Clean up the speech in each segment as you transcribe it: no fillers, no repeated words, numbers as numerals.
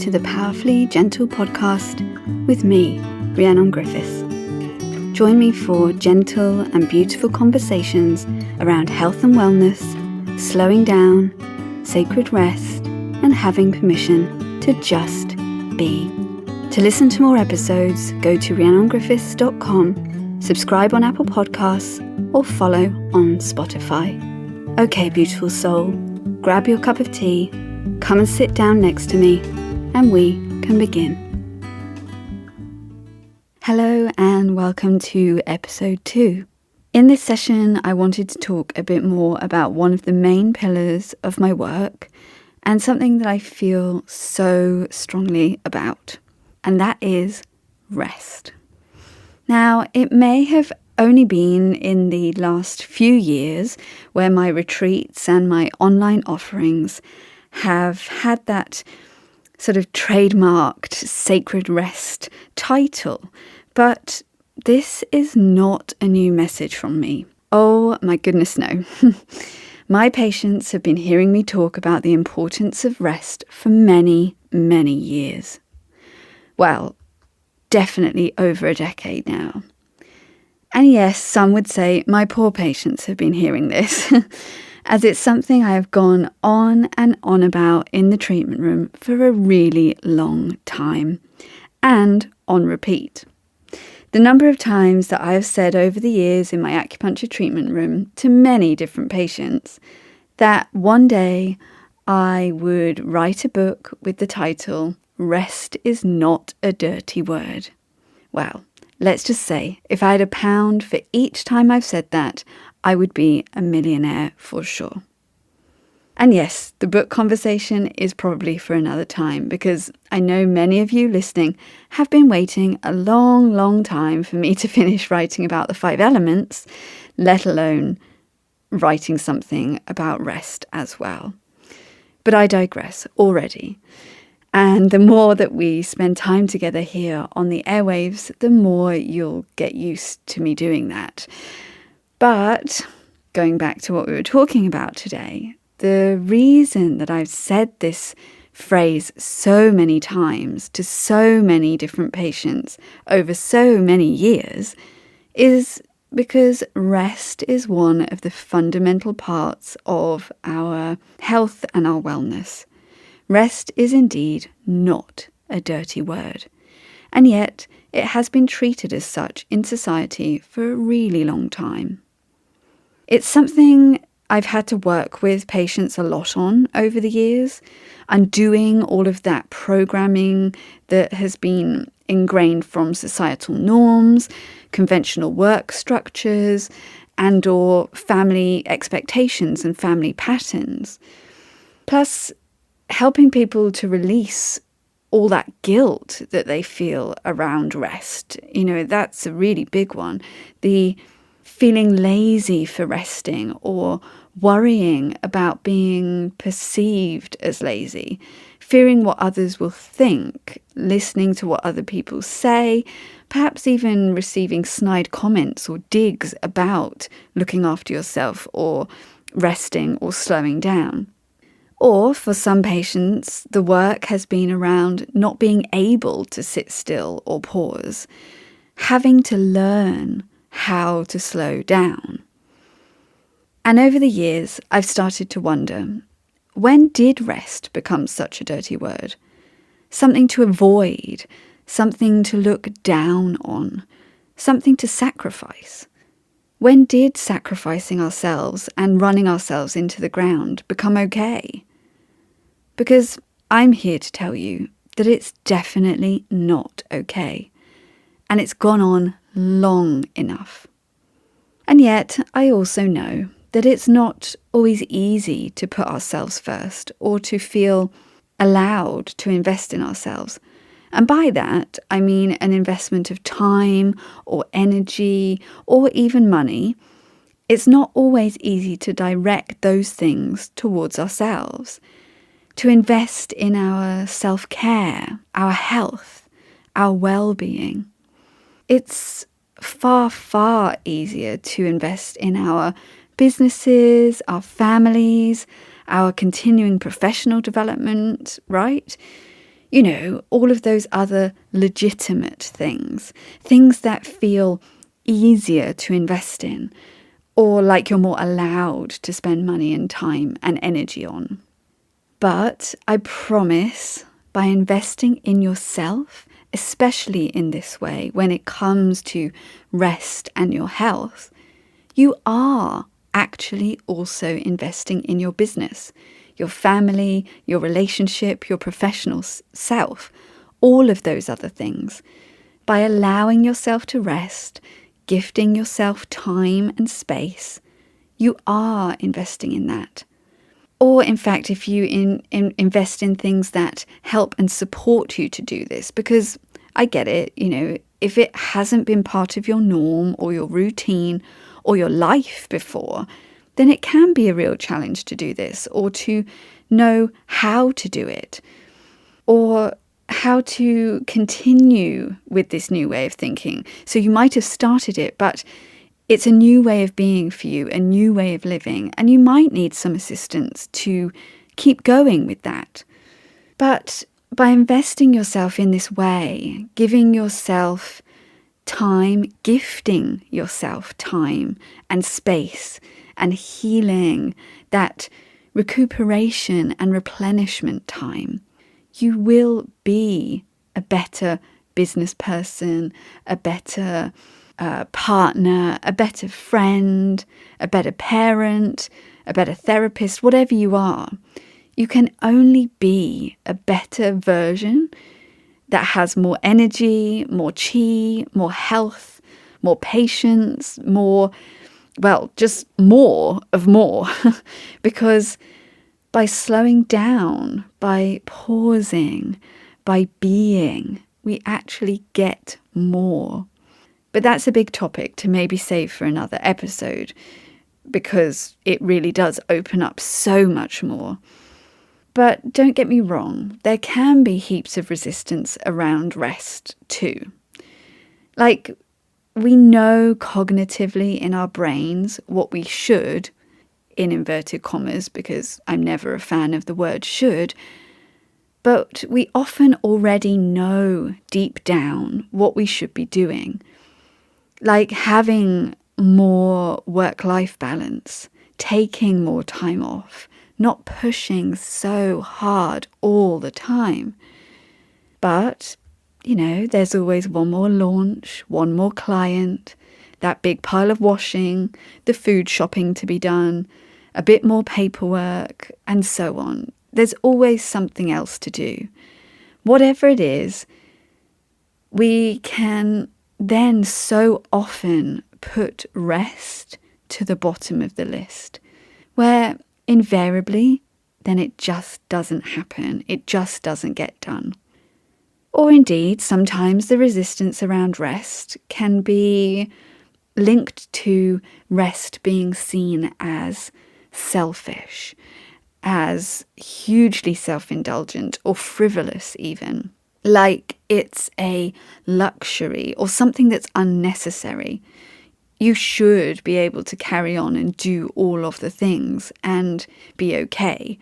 to the Powerfully Gentle podcast with me, Rhiannon Griffiths. Join me for gentle and beautiful conversations around health and wellness, slowing down, sacred rest, and having permission to just be. To listen to more episodes, go to rhiannongriffiths.com, subscribe on Apple Podcasts, or follow on Spotify. Okay, beautiful soul, grab your cup of tea, come and sit down next to me, and we can begin. Hello and welcome to episode 2. In this session, I wanted to talk a bit more about one of the main pillars of my work and something that I feel so strongly about, and that is rest. Now, it may have only been in the last few years where my retreats and my online offerings have had that sort of trademarked sacred rest title, but this is not a new message from me. Oh my goodness, no. My patients have been hearing me talk about the importance of rest for many, many years. Well, definitely over a decade now. And yes, some would say my poor patients have been hearing this, as it's something I have gone on and on about in the treatment room for a really long time, and on repeat. The number of times that I have said over the years in my acupuncture treatment room to many different patients that one day I would write a book with the title, "Rest is Not a Dirty Word." Well, let's just say, if I had £1 for each time I've said that, I would be a millionaire for sure. And yes, the book conversation is probably for another time, because I know many of you listening have been waiting a long, long time for me to finish writing about the 5 elements, let alone writing something about rest as well. But I digress already. And the more that we spend time together here on the airwaves, the more you'll get used to me doing that. But going back to what we were talking about today, the reason that I've said this phrase so many times to so many different patients over so many years is because rest is one of the fundamental parts of our health and our wellness. Rest is indeed not a dirty word, and yet it has been treated as such in society for a really long time. It's something I've had to work with patients a lot on over the years, undoing all of that programming that has been ingrained from societal norms, conventional work structures, and or family expectations and family patterns. Plus, helping people to release all that guilt that they feel around rest. You know, that's a really big one. The feeling lazy for resting or worrying about being perceived as lazy, fearing what others will think, listening to what other people say, perhaps even receiving snide comments or digs about looking after yourself or resting or slowing down. Or for some patients, the work has been around not being able to sit still or pause, having to learn how to slow down. And over the years, I've started to wonder, when did rest become such a dirty word? Something to avoid, something to look down on, something to sacrifice. When did sacrificing ourselves and running ourselves into the ground become okay? Because I'm here to tell you that it's definitely not okay, and it's gone on long enough. And yet, I also know that it's not always easy to put ourselves first or to feel allowed to invest in ourselves. And by that, I mean an investment of time or energy or even money. It's not always easy to direct those things towards ourselves, to invest in our self-care, our health, our well-being. It's far, far easier to invest in our businesses, our families, our continuing professional development, right? all of those other legitimate things that feel easier to invest in, or like you're more allowed to spend money and time and energy on. But I promise, by investing in yourself, especially in this way, when it comes to rest and your health, you are actually also investing in your business, your family, your relationship, your professional self, all of those other things. By allowing yourself to rest, gifting yourself time and space, you are investing in that. Or in fact, if you invest in things that help and support you to do this, because I get it, if it hasn't been part of your norm or your routine or your life before, then it can be a real challenge to do this, or to know how to do it, or how to continue with this new way of thinking. So you might have started it, but it's a new way of being for you, a new way of living, and you might need some assistance to keep going with that. But by investing yourself in this way, giving yourself time, gifting yourself time and space and healing, that recuperation and replenishment time, you will be a better business person, a better partner, a better friend, a better parent, a better therapist, whatever you are. You can only be a better version that has more energy, more chi, more health, more patience, just more of more. Because by slowing down, by pausing, by being, we actually get more. But that's a big topic to maybe save for another episode, because it really does open up so much more. But don't get me wrong, there can be heaps of resistance around rest too. Like, we know cognitively in our brains what we should, in inverted commas, because I'm never a fan of the word should, but we often already know deep down what we should be doing. Like having more work-life balance, taking more time off, not pushing so hard all the time. But, there's always one more launch, one more client, that big pile of washing, the food shopping to be done, a bit more paperwork, and so on. There's always something else to do. Whatever it is, we can then so often put rest to the bottom of the list, where invariably then it just doesn't happen. It just doesn't get done. Or indeed, sometimes the resistance around rest can be linked to rest being seen as selfish, as hugely self-indulgent or frivolous even. Like it's a luxury or something that's unnecessary. You should be able to carry on and do all of the things and be okay.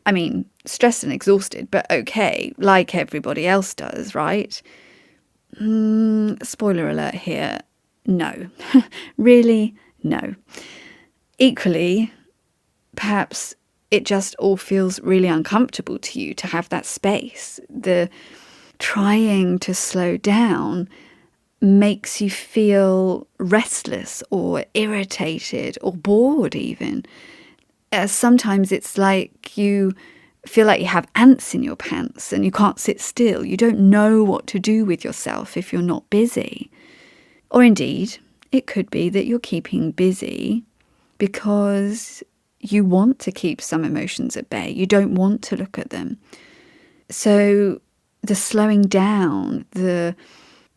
I mean, stressed and exhausted, but okay, like everybody else does, right? Spoiler alert here. No. Really, no. Equally, perhaps it just all feels really uncomfortable to you to have that space. The trying to slow down makes you feel restless or irritated or bored even. Sometimes it's like you feel like you have ants in your pants and you can't sit still. You don't know what to do with yourself if you're not busy. Or indeed, it could be that you're keeping busy because you want to keep some emotions at bay. You don't want to look at them. So the slowing down, the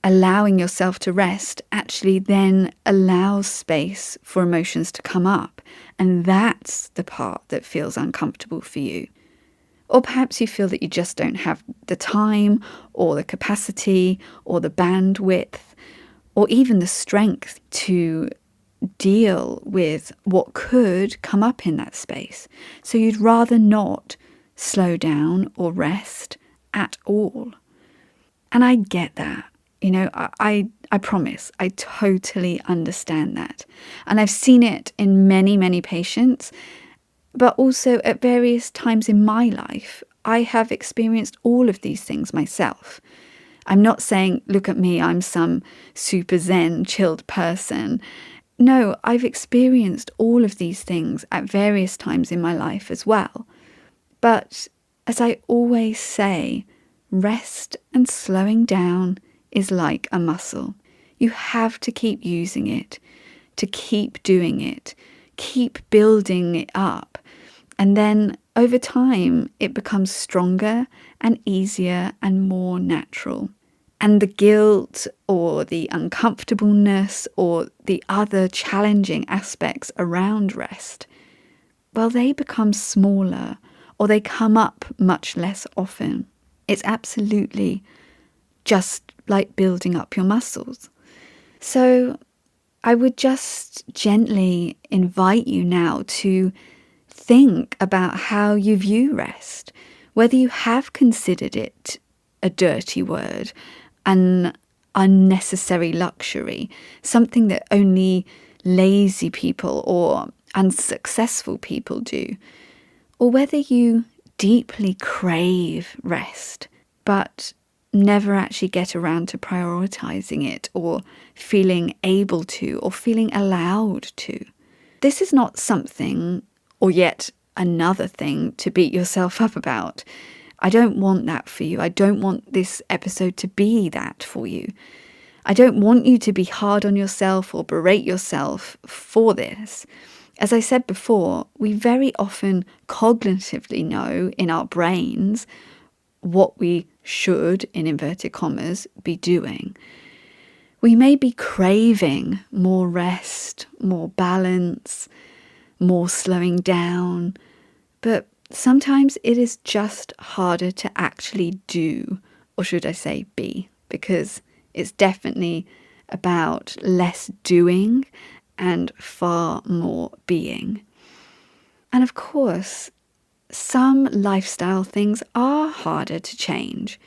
allowing yourself to rest actually then allows space for emotions to come up. And that's the part that feels uncomfortable for you. Or perhaps you feel that you just don't have the time or the capacity or the bandwidth or even the strength to deal with what could come up in that space. So you'd rather not slow down or rest at all. And I get that. I promise, I totally understand that. And I've seen it in many, many patients, but also at various times in my life, I have experienced all of these things myself. I'm not saying, look at me, I'm some super zen, chilled person. No, I've experienced all of these things at various times in my life as well. But as I always say, rest and slowing down is like a muscle. You have to keep using it, to keep doing it, keep building it up. And then over time, it becomes stronger and easier and more natural. And the guilt or the uncomfortableness or the other challenging aspects around rest, well, they become smaller or they come up much less often. It's absolutely just like building up your muscles. So I would just gently invite you now to think about how you view rest, whether you have considered it a dirty word, an unnecessary luxury, something that only lazy people or unsuccessful people do, or whether you deeply crave rest, but never actually get around to prioritizing it or feeling able to or feeling allowed to. This is not something or yet another thing to beat yourself up about. I don't want that for you. I don't want this episode to be that for you. I don't want you to be hard on yourself or berate yourself for this. As I said before, we very often cognitively know in our brains what we should, in inverted commas, be doing. We may be craving more rest, more balance, more slowing down, but sometimes it is just harder to actually do, or should I say be, because it's definitely about less doing and far more being. And of course, some lifestyle things are harder to change.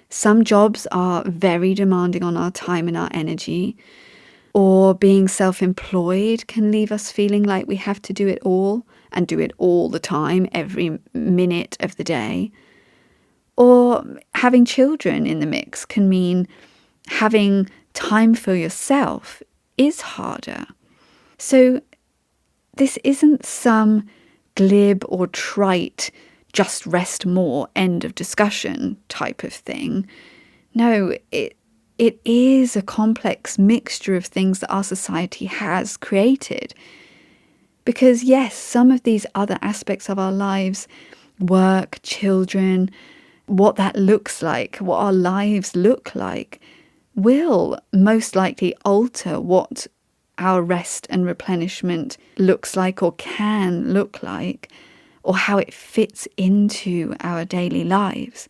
Some jobs are very demanding on our time and our energy, or being self-employed can leave us feeling like we have to do it all and do it all the time, every minute of the day. Or having children in the mix can mean having time for yourself is harder. So this isn't some glib or trite, just rest more, end of discussion type of thing. No, it is a complex mixture of things that our society has created. Because yes, some of these other aspects of our lives, work, children, what that looks like, what our lives look like, will most likely alter what our rest and replenishment looks like or can look like, or how it fits into our daily lives.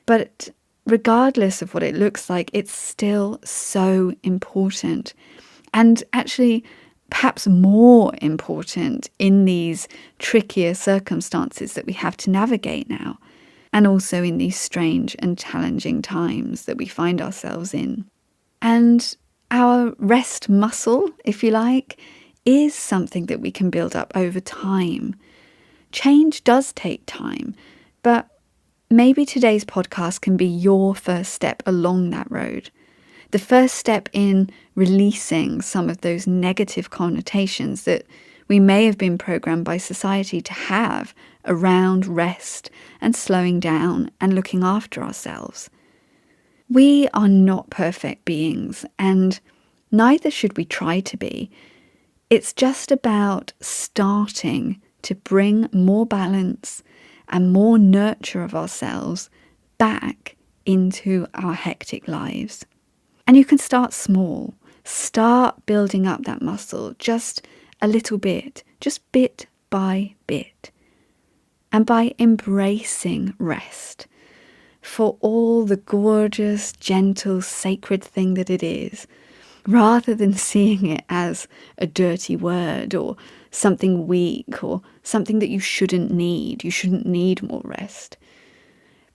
But regardless of what it looks like, it's still so important. And actually, perhaps more important in these trickier circumstances that we have to navigate now, and also in these strange and challenging times that we find ourselves in. And our rest muscle, if you like, is something that we can build up over time. Change does take time, but maybe today's podcast can be your first step along that road. The first step in releasing some of those negative connotations that we may have been programmed by society to have around rest and slowing down and looking after ourselves. We are not perfect beings, and neither should we try to be. It's just about starting to bring more balance and more nurture of ourselves back into our hectic lives. And you can start small. Start building up that muscle just a little bit, just bit by bit. And by embracing rest for all the gorgeous, gentle, sacred thing that it is, rather than seeing it as a dirty word or something weak or something that you shouldn't need. You shouldn't need more rest.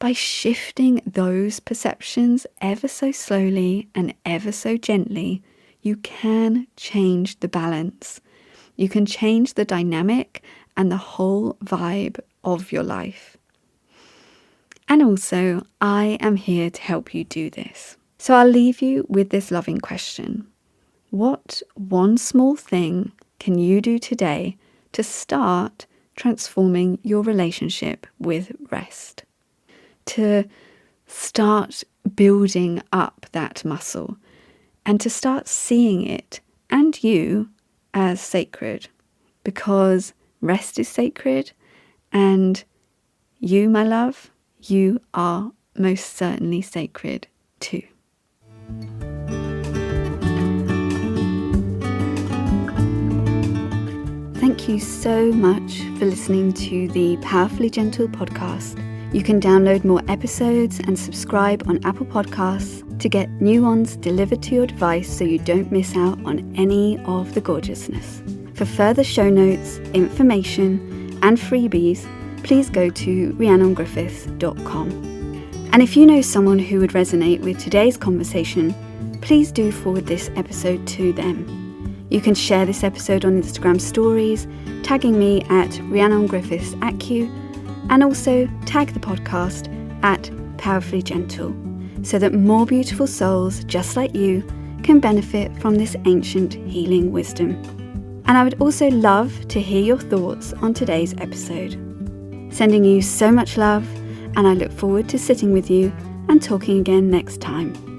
by shifting those perceptions ever so slowly and ever so gently, you can change the balance. You can change the dynamic and the whole vibe of your life. And also, I am here to help you do this. So I'll leave you with this loving question. What one small thing can you do today to start transforming your relationship with rest? To start building up that muscle and to start seeing it and you as sacred, because rest is sacred, and you, my love, you are most certainly sacred too. Thank you so much for listening to the Powerfully Gentle podcast. You can download more episodes and subscribe on Apple Podcasts to get new ones delivered to your device so you don't miss out on any of the gorgeousness. For further show notes, information, and freebies, please go to rhiannongriffiths.com. And if you know someone who would resonate with today's conversation, please do forward this episode to them. You can share this episode on Instagram stories, tagging me at rhiannongriffithsAQ, and also tag the podcast at Powerfully Gentle, so that more beautiful souls just like you can benefit from this ancient healing wisdom. And I would also love to hear your thoughts on today's episode. Sending you so much love, and I look forward to sitting with you and talking again next time.